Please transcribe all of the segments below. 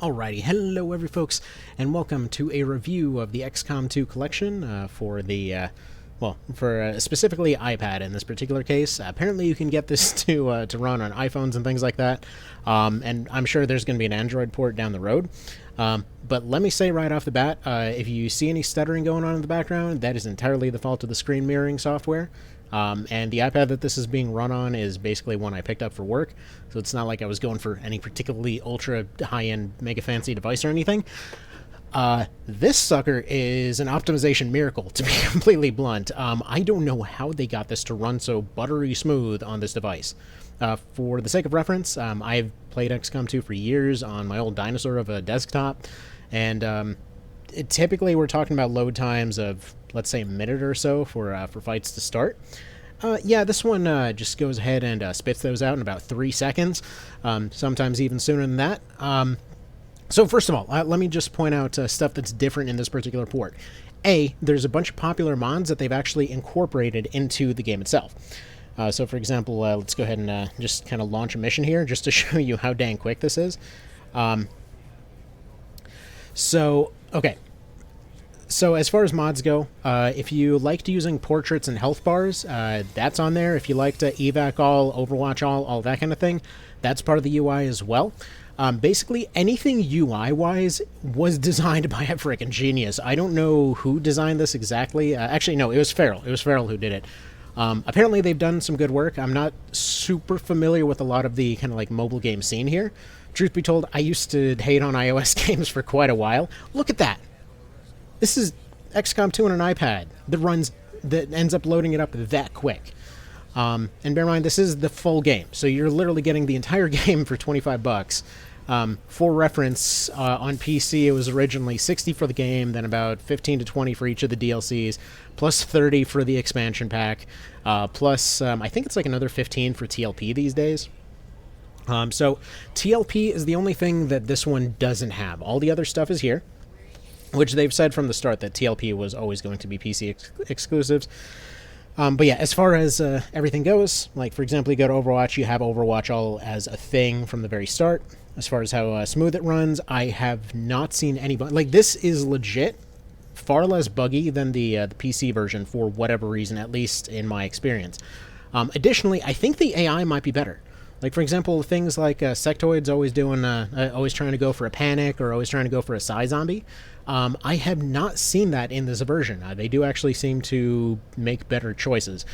Alrighty, hello every folks, and welcome to a review of the XCOM 2 collection for specifically iPad in this particular case. Apparently you can get this to run on iPhones and things like that, and I'm sure there's going to be an Android port down the road. But let me say right off the bat, if you see any stuttering going on in the background, that is entirely the fault of the screen mirroring software. And the iPad that this is being run on is basically one I picked up for work, so it's not like I was going for any particularly ultra high-end mega fancy device or anything. This sucker is an optimization miracle, to be completely blunt. I don't know how they got this to run so buttery smooth on this device. For the sake of reference, I've played XCOM 2 for years on my old dinosaur of a desktop, and typically we're talking about load times of, let's say, a minute or so for fights to start. Yeah, this one just goes ahead and spits those out in about 3 seconds, sometimes even sooner than that. So first of all, let me just point out stuff that's different in this particular port. There's a bunch of popular mods that they've actually incorporated into the game itself. So for example, let's go ahead and just kind of launch a mission here, just to show you how dang quick this is. Okay. So as far as mods go, if you liked using portraits and health bars, that's on there. If you liked evac all, overwatch all that kind of thing, that's part of the UI as well. Basically, anything UI-wise was designed by a freaking genius. I don't know who designed this exactly. Actually, no, it was Farrell. It was Farrell who did it. Apparently, they've done some good work. I'm not super familiar with a lot of the kind of like mobile game scene here. Truth be told, I used to hate on iOS games for quite a while. Look at that. This is XCOM 2 on an iPad that ends up loading it up that quick. And bear in mind, this is the full game, so you're literally getting the entire game for $25. For reference, on PC it was originally $60 for the game, then about $15 to $20 for each of the DLCs, plus $30 for the expansion pack, plus I think it's like another $15 for TLP these days. So TLP is the only thing that this one doesn't have. All the other stuff is here, which they've said from the start that TLP was always going to be PC exclusives. But yeah, as far as everything goes, like for example, you go to Overwatch, you have Overwatch all as a thing from the very start. As far as how smooth it runs, I have not seen anybody... Like, this is legit far less buggy than the PC version for whatever reason, at least in my experience. Additionally, I think the AI might be better. Like, for example, things like Sectoid's always trying to go for a panic or always trying to go for a Psy zombie. I have not seen that in this version. They do actually seem to make better choices.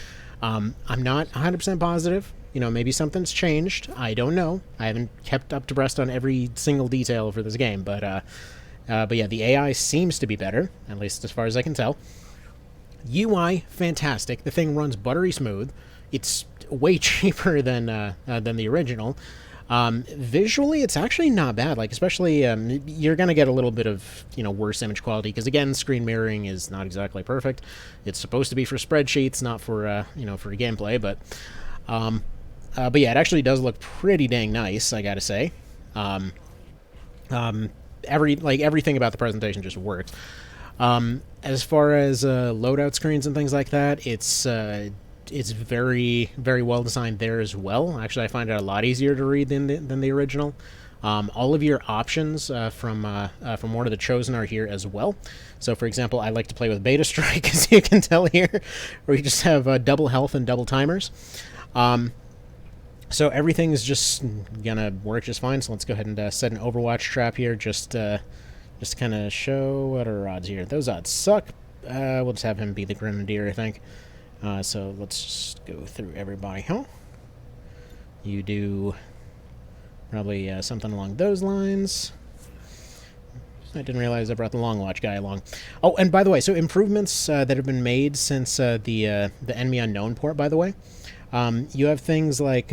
I'm not 100% positive. You know, maybe something's changed. I don't know. I haven't kept up to breast on every single detail for this game, but yeah, the AI seems to be better, at least as far as I can tell. UI, fantastic. The thing runs buttery smooth. It's way cheaper than the original. Visually, it's actually not bad. Like, especially you're gonna get a little bit of worse image quality because again, screen mirroring is not exactly perfect. It's supposed to be for spreadsheets, not for for gameplay. But yeah, it actually does look pretty dang nice, I gotta say. Everything about the presentation just works. As far as loadout screens and things like that, it's very, very well designed there as well. Actually, I find it a lot easier to read than the original. All of your options from One of the Chosen are here as well. So, for example, I like to play with Beta Strike, as you can tell here, where you just have double health and double timers. So everything's just gonna work just fine. So let's go ahead and set an Overwatch trap here, just to kind of show what are our odds here. Those odds suck. We'll just have him be the Grenadier, I think. So let's just go through everybody. You do probably something along those lines. I didn't realize I brought the Long Watch guy along. Oh, and by the way, so improvements that have been made since the Enemy Unknown port, by the way. You have things like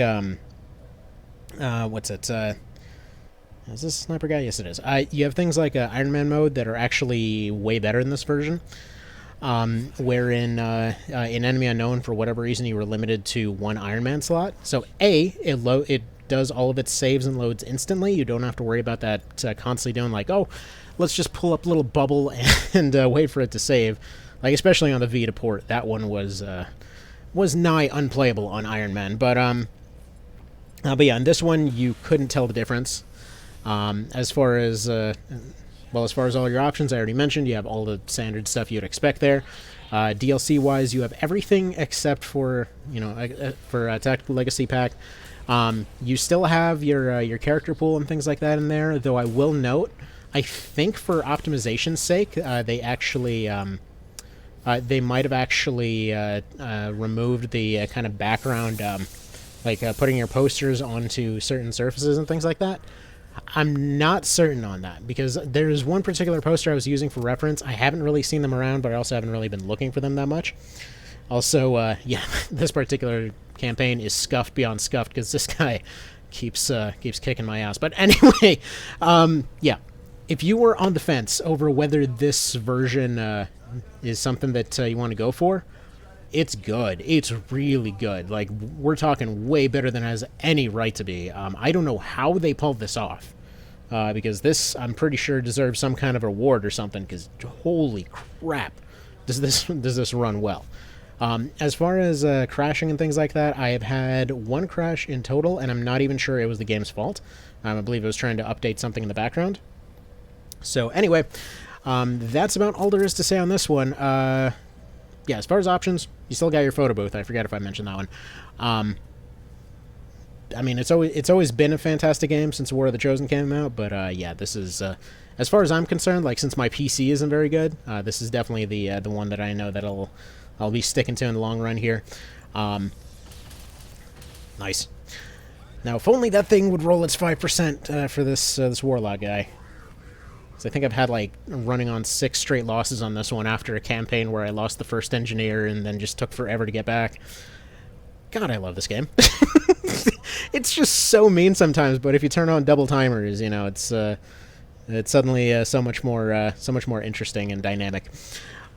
what's it? Is this a sniper guy? Yes, it is. You have things like Iron Man mode that are actually way better in this version. Wherein in Enemy Unknown, for whatever reason, you were limited to one Iron Man slot. So it does all of its saves and loads instantly. You don't have to worry about that constantly doing like, oh, let's just pull up a little bubble and wait for it to save. Like, especially on the Vita port, that one was nigh unplayable on Iron Man. But yeah, in this one, you couldn't tell the difference. As far as as far as all your options, I already mentioned, you have all the standard stuff you'd expect there. DLC wise, you have everything except for Tactical Legacy Pack. You still have your character pool and things like that in there. Though I will note, I think for optimization's sake, they actually they might have actually removed the kind of background, putting your posters onto certain surfaces and things like that. I'm not certain on that, because there's one particular poster I was using for reference. I haven't really seen them around, but I also haven't really been looking for them that much. Also, this particular campaign is scuffed beyond scuffed, because this guy keeps kicking my ass. But anyway, if you were on the fence over whether this version is something that you want to go for, it's good. It's really good. Like, we're talking way better than it has any right to be. I don't know how they pulled this off, because this, I'm pretty sure, deserves some kind of award or something, because holy crap, does this run well. As far as crashing and things like that, I have had one crash in total, and I'm not even sure it was the game's fault. I believe it was trying to update something in the background. So anyway, that's about all there is to say on this one. Yeah, as far as options, you still got your photo booth. I forget if I mentioned that one. I mean, it's always been a fantastic game since War of the Chosen came out, but yeah, this is, as far as I'm concerned, like, since my PC isn't very good, this is definitely the one that I know that I'll be sticking to in the long run here. Nice. Now, if only that thing would roll its 5% for this Warlock guy. I think I've had, like, running on 6 straight losses on this one after a campaign where I lost the first engineer and then just took forever to get back. God, I love this game. It's just so mean sometimes, but if you turn on double timers, you know, it's suddenly so much more interesting and dynamic.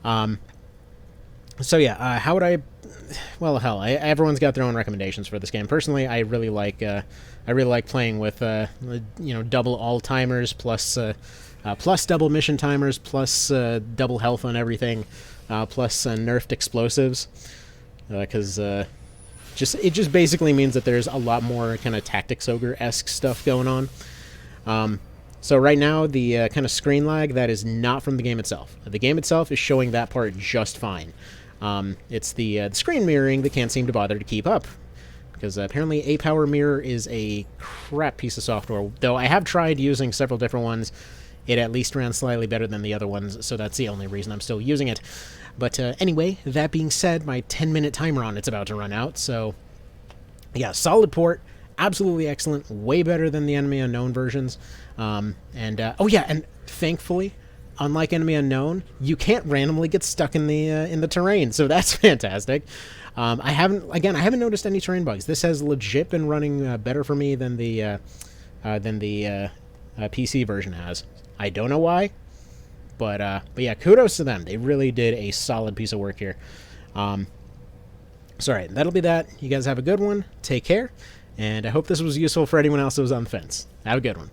So yeah, how would I? Well, hell, everyone's got their own recommendations for this game. Personally, I really like playing with double all timers plus double mission timers, plus double health on everything, plus nerfed explosives, because it just basically means that there's a lot more kind of Tactics Ogre-esque stuff going on. So right now, the kind of screen lag, that is not from the game itself. The game itself is showing that part just fine. It's the screen mirroring that can't seem to bother to keep up, because apparently a power mirror is a crap piece of software. Though I have tried using several different ones, it at least ran slightly better than the other ones, so that's the only reason I'm still using it. But anyway, that being said, my 10-minute timer on it's about to run out, so yeah, solid port, absolutely excellent, way better than the Enemy Unknown versions. Oh yeah, and thankfully, unlike Enemy Unknown, you can't randomly get stuck in the terrain, so that's fantastic. I haven't noticed any terrain bugs. This has legit been running better for me than the PC version has. I don't know why, but yeah, kudos to them. They really did a solid piece of work here. So alright, that'll be that. You guys have a good one. Take care, and I hope this was useful for anyone else who was on the fence. Have a good one.